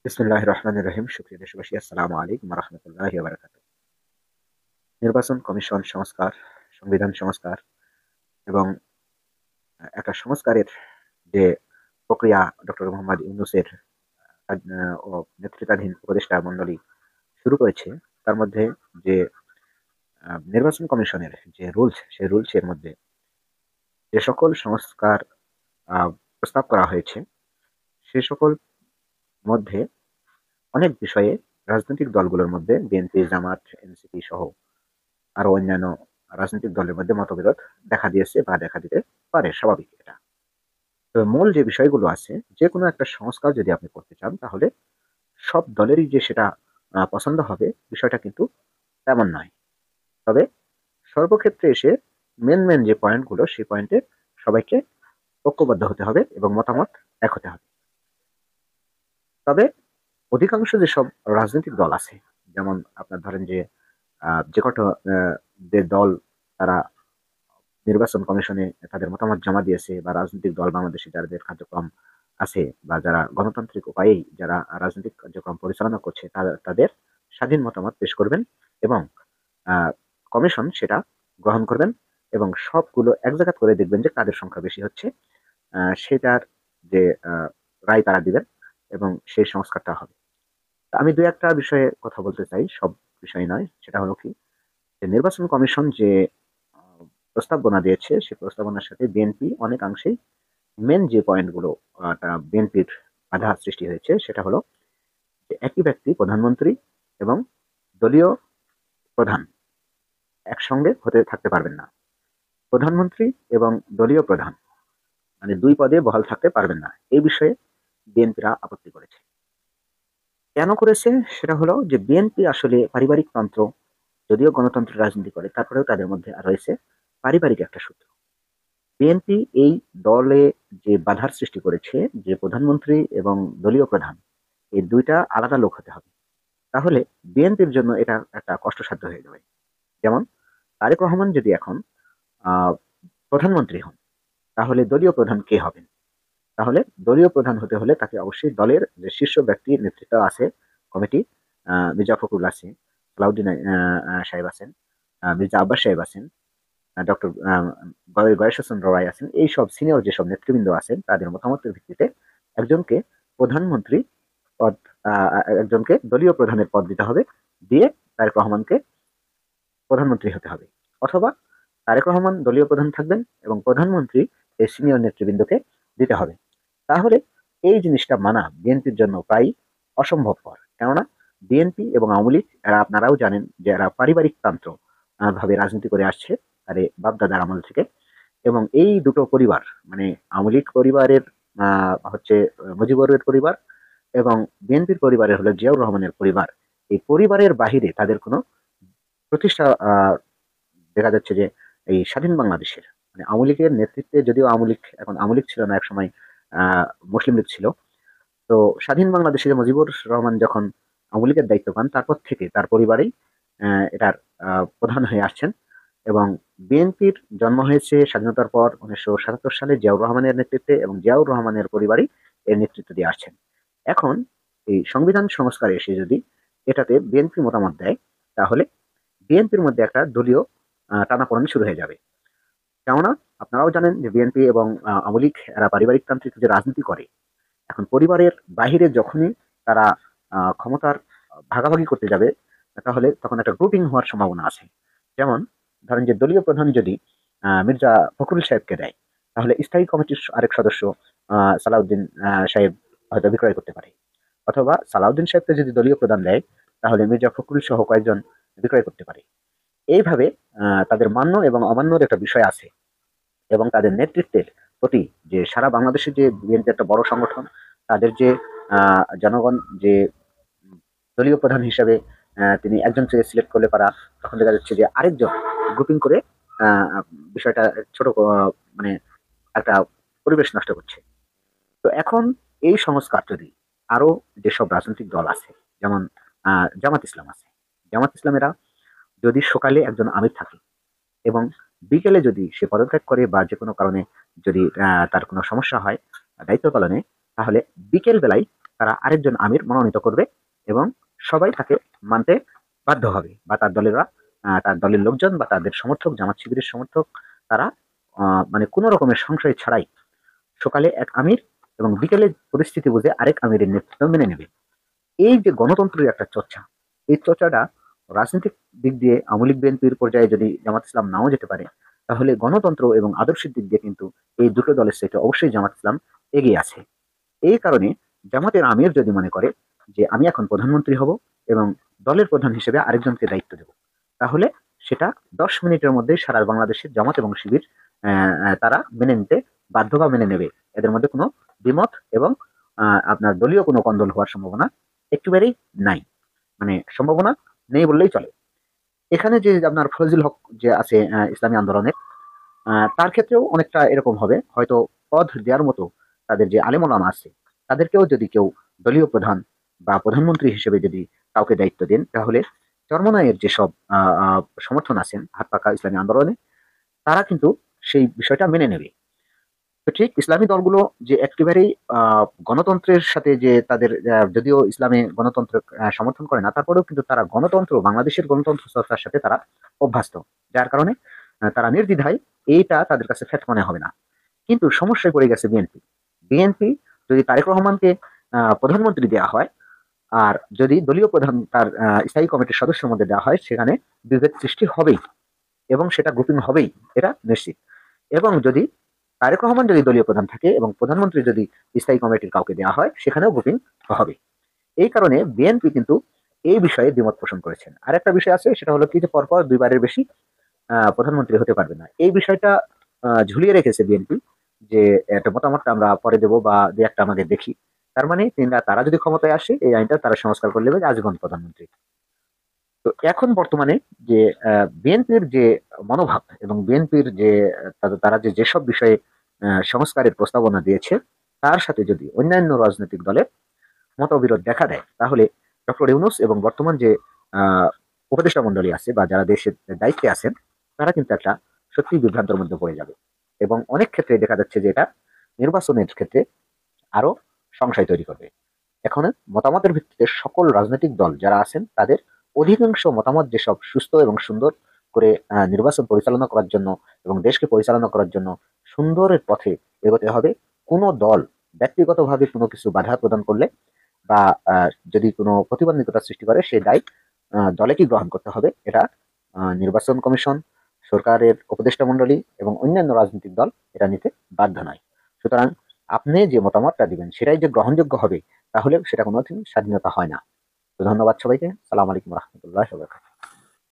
বিসমিল্লাহির রহমানির রহিম। সুপ্রিয় দেশবাসী, আসসালামু আলাইকুম ওয়া রাহমাতুল্লাহি ওয়া বারাকাতুহু। নির্বাচন কমিশন সংস্কার, সংবিধান সংস্কার এবং একটা সংস্কারের যে প্রক্রিয়া ডক্টর মোহাম্মদ ইউনূসের ও নেতৃত্বাধীন উপদেষ্টা মণ্ডলী শুরু করেছে, তার মধ্যে যে নির্বাচন কমিশনের যে রুলস, সেই রুলসের মধ্যে যে সকল সংস্কার আ প্রস্তাব করা হয়েছে, সে সকল মধ্যে অনেক বিষয়ে রাজনৈতিক দলগুলোর মধ্যে বিএনপি, জামাত, এনসিপি সহ আরো অন্যান্য রাজনৈতিক দলের মধ্যে মতবিরোধ দেখা দিয়েছে বা দেখা দিতে পারে, স্বাভাবিক এটা। তো মূল যে বিষয়গুলো আছে, যে কোনো একটা সংস্কার যদি আপনি করতে চান, তাহলে সব দলেরই যে সেটা পছন্দ হবে, বিষয়টা কিন্তু তেমন নয়। তবে সর্বক্ষেত্রে এসে মেন যে পয়েন্টগুলো, সেই পয়েন্টে সবাইকে ঐক্যবদ্ধ হতে হবে এবং মতামত এক হতে হবে। তবে অধিকাংশ যেসব রাজনৈতিক দল আছে, যেমন আপনার ধরেন যে যে কটা যে দল তারা নির্বাচন কমিশনে তাদের মতামত জমা দিয়েছে, বা রাজনৈতিক দল বাংলাদেশে যাদের কার্যক্রম আছে বা যারা গণতান্ত্রিক উপায়েই যারা রাজনৈতিক কার্যক্রম পরিচালনা করছে, তাদের স্বাধীন মতামত পেশ করবেন এবং কমিশন সেটা গ্রহণ করবেন এবং সবগুলো এক জায়গা করে দেখবেন যে কাদের সংখ্যা বেশি হচ্ছে, সেটার যে রায় তারা দিবেন এবং সেই সংস্কারটা হবে। আমি দু একটা বিষয়ে কথা বলতে চাই, সব বিষয় নয়। সেটা হলো কি, যে নির্বাচন কমিশন যে আহ, প্রস্তাবনা দিয়েছে, সেই প্রস্তাবনার সাথে বিএনপি অনেকাংশেই মেন যে পয়েন্টগুলো বিএনপির বাধা সৃষ্টি হয়েছে, সেটা হলো যে একই ব্যক্তি প্রধানমন্ত্রী এবং দলীয় প্রধান একসঙ্গে হতে থাকতে পারবেন না। প্রধানমন্ত্রী এবং দলীয় প্রধান মানে দুই পদে বহাল থাকতে পারবেন না, এই বিষয়ে বিএনপিরা আপত্তি করেছে। কেন করেছে? সেটা হলো যে বিএনপি আসলে পারিবারিক তন্ত্র, যদিও গণতন্ত্রের রাজনীতি করে, তারপরেও তাদের মধ্যে রয়েছে পারিবারিক একটা সূত্র। বিএনপি এই দলে যে বাধার সৃষ্টি করেছে, যে প্রধানমন্ত্রী এবং দলীয় প্রধান এই দুইটা আলাদা লোক হতে হবে, তাহলে বিএনপির জন্য এটা একটা কষ্টসাধ্য হয়ে যাবে। যেমন তারেক রহমান যদি এখন আহ, প্রধানমন্ত্রী হন, তাহলে দলীয় প্রধান কে হবেন? তাহলে দলীয় প্রধান হতে হলে তাকে অবশ্যই দলের যে শীর্ষ ব্যক্তির নেতৃত্ব আছে, কমিটি, মির্জা ফখরুল আছে, সালাউদ্দিন সাহেব আছেন, মির্জা আব্বাস সাহেব আছেন, ডক্টর গয়েশ্বর চন্দ্র রায় আছেন, এই সব সিনিয়র যেসব নেতৃবৃন্দ আছেন, তাদের মতামতের ভিত্তিতে একজনকে প্রধানমন্ত্রী পদ, একজনকে দলীয় প্রধানের পদ দিতে হবে, দিয়ে তারেক রহমানকে প্রধানমন্ত্রী হতে হবে। অথবা তারেক রহমান দলীয় প্রধান থাকবেন এবং প্রধানমন্ত্রী এই সিনিয়র নেতৃবৃন্দকে দিতে হবে। তাহলে এই জিনিসটা মানা বিএনপির জন্য প্রায় অসম্ভবপর। কেননা বিএনপি এবং আওয়ামী লীগ, এরা আপনারাও জানেন যে এরা পারিবারিক তন্ত্র ভাবে রাজনীতি করে আসছে আরে বাপদাদার আমল থেকে। এবং এই দুটো পরিবার মানে আওয়ামী লীগ পরিবারের হচ্ছে মুজিবুরের পরিবার, এবং বিএনপির পরিবারের হলো জিয়াউর রহমানের পরিবার। এই পরিবারের বাহিরে তাদের কোনো প্রতিষ্ঠা দেখা যাচ্ছে যে এই স্বাধীন বাংলাদেশের মানে আওয়ামী লীগের নেতৃত্বে, যদিও আওয়ামী লীগ এখন আওয়ামী লীগ ছিল না, একসময় মুসলিম লীগ ছিল। তো স্বাধীন বাংলাদেশে মুজিবুর রহমান যখন আওয়ামী লীগের দায়িত্ব পান, তারপর থেকে তার পরিবারেই এটার প্রধান হয়ে আসছেন। এবং বিএনপির জন্ম হয়েছে স্বাধীনতার পর 1977 সালে জিয়াউর রহমানের নেতৃত্বে, এবং জিয়াউর রহমানের পরিবারই এর নেতৃত্ব দিয়ে আসছেন। এখন এই সংবিধান সংস্কারে এসে যদি এটাতে বিএনপি মতামত দেয়, তাহলে বিএনপির মধ্যে একটা দলীয় টানাপোড়েন শুরু হয়ে যাবে। কেননা আপনারাও জানেন যে বিএনপি এবং আওয়ামী লীগ এরা পারিবারিক তান্ত্রিক যে রাজনীতি করে। এখন পরিবারের বাহিরে যখনই তারা ক্ষমতার ভাগাভাগি করতে যাবে, তাহলে তখন একটা গ্রুপিং হওয়ার সম্ভাবনা আছে। যেমন ধরেন যে দলীয় প্রধান যদি মির্জা ফখরুল সাহেবকে দেয়, তাহলে স্থায়ী কমিটির আরেক সদস্য সালাউদ্দিন সাহেব হয়তো বিক্রয় করতে পারে। অথবা সালাউদ্দিন সাহেবকে যদি দলীয় প্রধান দেয়, তাহলে মির্জা ফখরুল সহ কয়েকজন বিক্রয় করতে পারে। এইভাবে তাদের মান্য এবং অমান্যর একটা বিষয় আছে। এবং তাদের নেতৃত্বের প্রতি যে সারা বাংলাদেশে যে বিএনপি একটা বড় সংগঠন, তাদের যে জনগণ যে দলীয় প্রধান হিসেবে তিনি একজনকে সিলেক্ট করলে পারা, তখন দেখা যাচ্ছে যে আরেকজন গ্রুপিং করে আহ, বিষয়টা ছোট মানে একটা পরিবেশ নষ্ট করছে। তো এখন এই সংস্কার যদি আরো যেসব রাজনৈতিক দল আছে, যেমন জামাত ইসলাম আছে, জামাত ইসলামেরা যদি সকালে একজন আমির থাকে এবং বিকেলে যদি সে পদত্যাগ করে বা যে কোনো কারণে যদি তার কোনো সমস্যা হয় দায়িত্ব পালনে, তাহলে বিকেল বেলায় তারা আরেকজন আমির মনোনীত করবে এবং সবাই তাকে মানতে বাধ্য হবে, বা তার দলের লোকজন বা তাদের সমর্থক, জামাত শিবিরের সমর্থক, তারা মানে কোনো রকমের সংশয় ছাড়াই সকালে এক আমির এবং বিকেলে পরিস্থিতি বুঝে আরেক আমিরের নেতৃত্ব মেনে নেবে। এই যে গণতন্ত্রের একটা চর্চা, এই চর্চাটা রাজনৈতিক দিক দিয়ে আওয়ামী লীগ বিএনপির পর্যায়ে যদি জামাত ইসলাম নাও যেতে পারে, তাহলে গণতন্ত্র এবং আদর্শের দিক দিয়ে কিন্তু এই দুটো দলের সাথে অবশ্যই জামাত ইসলাম এগিয়ে আছে। এই কারণে জামাতের আমির যদি মনে করে যে আমি এখন প্রধানমন্ত্রী হব এবং দলের প্রধান হিসেবে আরেকজনকে দায়িত্ব দেব, তাহলে সেটা 10 মিনিটের মধ্যে সারা বাংলাদেশের জামাত এবং শিবির তারা মেনে নিতে বাধ্য বা মেনে নেবে। এদের মধ্যে কোনো দ্বিমত এবং আপনার দলীয় কোনো কন্দল হওয়ার সম্ভাবনা একেবারেই নাই, মানে সম্ভাবনা নেই বললেই চলে। এখানে যে আপনার ফজল হক যে আছে ইসলামী আন্দোলনের, তার ক্ষেত্রেও অনেকটা এরকম হবে, হয়তো পদ দেওয়ার মতো তাদের যে আলেম ওলামা আছে তাদেরকেও যদি কেউ দলীয় প্রধান বা প্রধানমন্ত্রী হিসেবে যদি কাউকে দায়িত্ব দেন, তাহলে চরমনায়ের যেসব সমর্থন আছেন হাত পাকা ইসলামী আন্দোলনে, তারা কিন্তু সেই বিষয়টা মেনে নেবে। তো ঠিক ইসলামী দলগুলো যে একেবারেই গণতন্ত্রের সাথে যে তাদের যদিও ইসলামে গণতন্ত্র সমর্থন করে না, তারপরেও কিন্তু তারা গণতন্ত্র, বাংলাদেশের গণতন্ত্র চর্চার সাথে তারা অভ্যস্ত, যার কারণে তারা নির্দ্বিধায় এইটা তাদের কাছে ফ্যাক্ট মনে হবে না। কিন্তু সমস্যায় পড়ে গেছে বিএনপি। বিএনপি যদি তারেক রহমানকে প্রধানমন্ত্রী দেওয়া হয়, আর যদি দলীয় প্রধান তার স্থায়ী কমিটির সদস্যের মধ্যে দেওয়া হয়, সেখানে বিভেদ সৃষ্টি হবেই এবং সেটা গ্রুপিং হবেই, এটা নিশ্চিত। এবং যদি তারেক রহমান যদি দলীয় প্রধান থাকে এবং প্রধানমন্ত্রী যদি স্থায়ী কমিটির কাউকে দেওয়া হয়, সেখানেও গ্রুপিং হবে। এই কারণে বিএনপি কিন্তু এই বিষয়ে দ্বিমত পোষণ করেছেন। আর একটা বিষয় আছে, সেটা হলো কি যে পরপর দুইবারের বেশি প্রধানমন্ত্রী হতে পারবে না, এই বিষয়টা ঝুলিয়ে রেখেছে বিএনপি, যে একটা মতামতটা আমরা পরে দেবো বা দু একটা আমাদের দেখি। তার মানে তারা যদি ক্ষমতায় আসে, এই আইনটা তারা সংস্কার করে নেবে আজীবন প্রধানমন্ত্রী। তো এখন বর্তমানে যে বিএনপির যে মনোভাব এবং বিএনপির যে তারা যে যেসব বিষয়ে সংস্কারের প্রস্তাবনা দিয়েছে, তার সাথে যদি অন্যান্য রাজনৈতিক দলের মতবিরোধ দেখা দেয়, তাহলে ডক্টর ইউনূস এবং বর্তমান যে আহ, উপদেষ্টা মন্ডলী আছে বা যারা দেশের দায়িত্বে আছেন, তারা কিন্তু একটা সত্যি বিভ্রান্তের মধ্যে পড়ে যাবে। এবং অনেক ক্ষেত্রে দেখা যাচ্ছে যে এটা নির্বাচনের ক্ষেত্রে আরো সংশয় তৈরি করবে। এখন মতামতের ভিত্তিতে সকল রাজনৈতিক দল যারা আছেন, তাদের অধিকাংশ মতামত যেসব সুস্থ এবং সুন্দর করে নির্বাচন পরিচালনা করার জন্য এবং দেশকে পরিচালনা করার জন্য সুন্দরের পথে এগোতে হবে। কোনো দল ব্যক্তিগতভাবে কোনো কিছু বাধা প্রদান করলে বা যদি কোনো প্রতিবন্ধকতা সৃষ্টি করে, সে দায় দলে কি গ্রহণ করতে হবে, এটা নির্বাচন কমিশন, সরকারের উপদেষ্টা মন্ডলী এবং অন্যান্য রাজনৈতিক দল এটা নিতে বাধ্য নয়। সুতরাং আপনি যে মতামতটা দিবেন সেটাই যে গ্রহণযোগ্য হবে, তাহলে সেটা কোনোদিন স্বাধীনতা হয় না। তো ধন্যবাদ সবাইকে। সালাম আলাইকুম রহমতুল্লাহ।